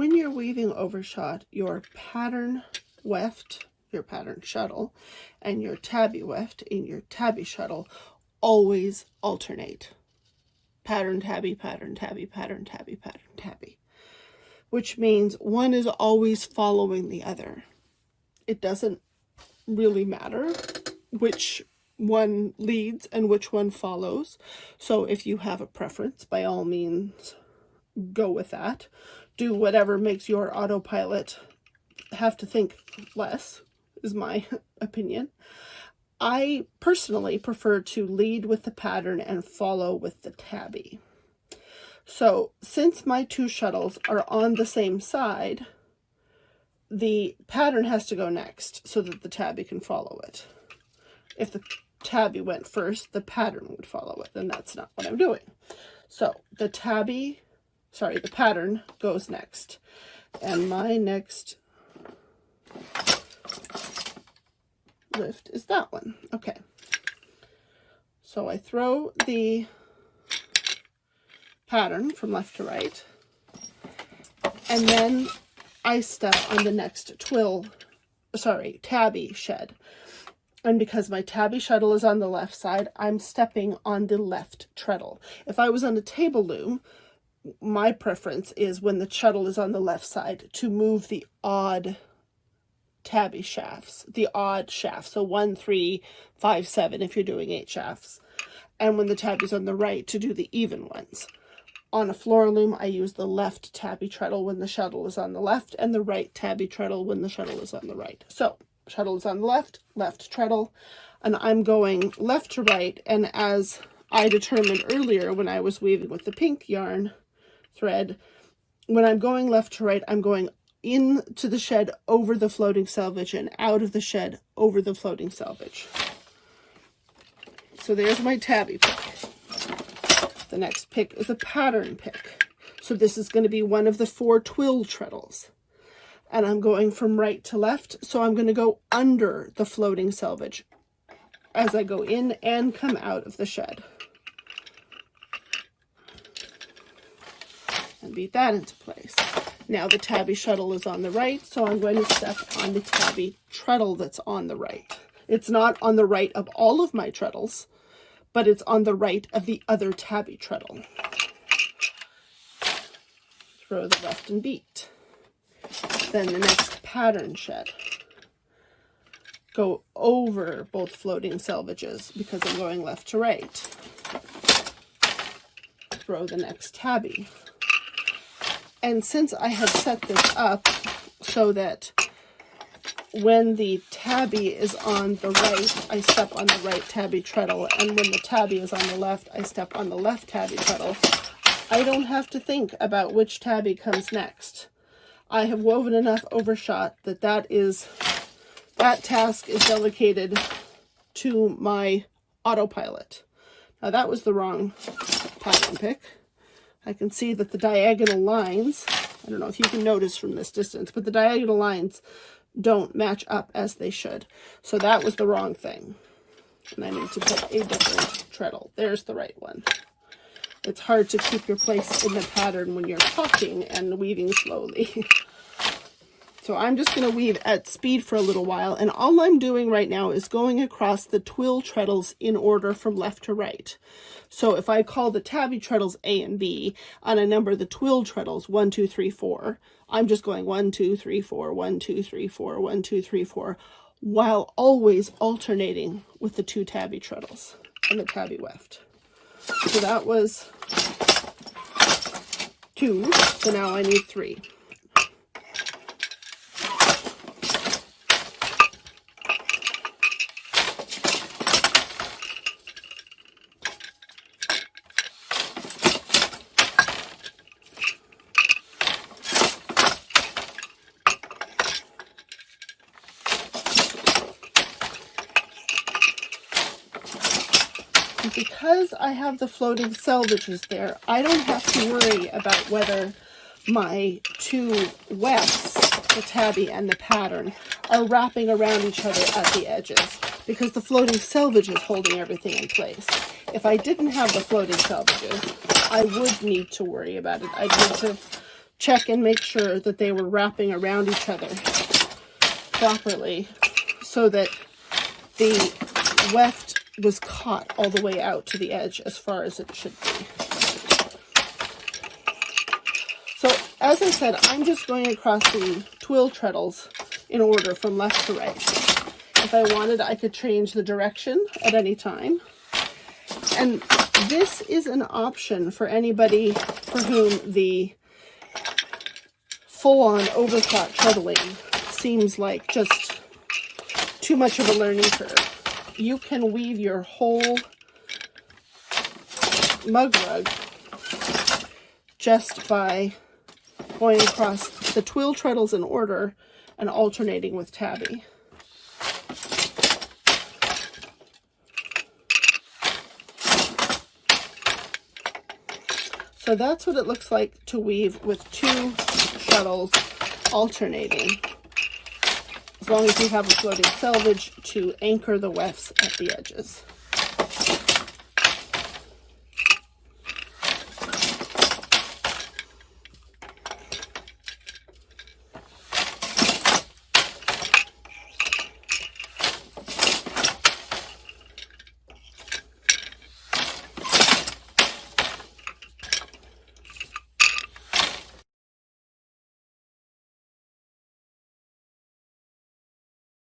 when you're weaving overshot, your pattern weft, your pattern shuttle, and your tabby weft in your tabby shuttle always alternate. Pattern tabby, pattern tabby, pattern tabby, pattern tabby. Which means one is always following the other. It doesn't really matter which one leads and which one follows. So if you have a preference, by all means, go with that. Do whatever makes your autopilot have to think less, is my opinion. I personally prefer to lead with the pattern and follow with the tabby. So since my two shuttles are on the same side, the pattern has to go next so that the tabby can follow it. If the tabby went first, the pattern would follow it, and that's not what I'm doing. So the pattern goes next. And my next lift is that one. Okay. So I throw the pattern from left to right, and then I step on the next tabby shed. And because my tabby shuttle is on the left side, I'm stepping on the left treadle. If I was on a table loom, my preference is when the shuttle is on the left side to move the odd tabby shafts, so 1, 3, 5, 7 if you're doing 8 shafts, and when the tabby's on the right to do the even ones. On a floor loom, I use the left tabby treadle when the shuttle is on the left, and the right tabby treadle when the shuttle is on the right. So shuttle is on the left treadle, and I'm going left to right. And as I determined earlier when I was weaving with the pink yarn thread, when I'm going left to right, I'm going into the shed over the floating selvage and out of the shed over the floating selvage. So there's my tabby pick. The next pick is a pattern pick. So this is going to be one of the 4 twill treadles. And I'm going from right to left, so I'm going to go under the floating selvage as I go in and come out of the shed. And beat that into place. Now the tabby shuttle is on the right, so I'm going to step on the tabby treadle that's on the right. It's not on the right of all of my treadles, but it's on the right of the other tabby treadle. Throw the left and beat. Then the next pattern shed. Go over both floating selvages because I'm going left to right. Throw the next tabby. And since I had set this up so that when the tabby is on the right, I step on the right tabby treadle, and when the tabby is on the left, I step on the left tabby treadle, I don't have to think about which tabby comes next. I have woven enough overshot that that task is delegated to my autopilot. Now that was the wrong pattern pick. I can see that the diagonal lines, I don't know if you can notice from this distance, but the diagonal lines don't match up as they should. So that was the wrong thing. And I need to put a different treadle. There's the right one. It's hard to keep your place in the pattern when you're talking and weaving slowly. So I'm just going to weave at speed for a little while, and all I'm doing right now is going across the twill treadles in order from left to right. So if I call the tabby treadles A and B, and I number the twill treadles 1, 2, 3, 4, I'm just going 1, 2, 3, 4, 1, 2, 3, 4, 1, 2, 3, 4, while always alternating with the 2 tabby treadles and the tabby weft. So that was 2, so now I need 3. Because I have the floating selvages there, I don't have to worry about whether my 2 wefts, the tabby and the pattern, are wrapping around each other at the edges, because the floating selvage is holding everything in place. If I didn't have the floating selvages, I would need to worry about it. I'd need to check and make sure that they were wrapping around each other properly so that the weft was caught all the way out to the edge as far as it should be. So as I said, I'm just going across the twill treadles in order from left to right. If I wanted, I could change the direction at any time. And this is an option for anybody for whom the full-on overshot treadling seems like just too much of a learning curve. You can weave your whole mug rug just by going across the twill treadles in order and alternating with tabby. So that's what it looks like to weave with 2 shuttles alternating, as long as you have a floating selvage to anchor the wefts at the edges.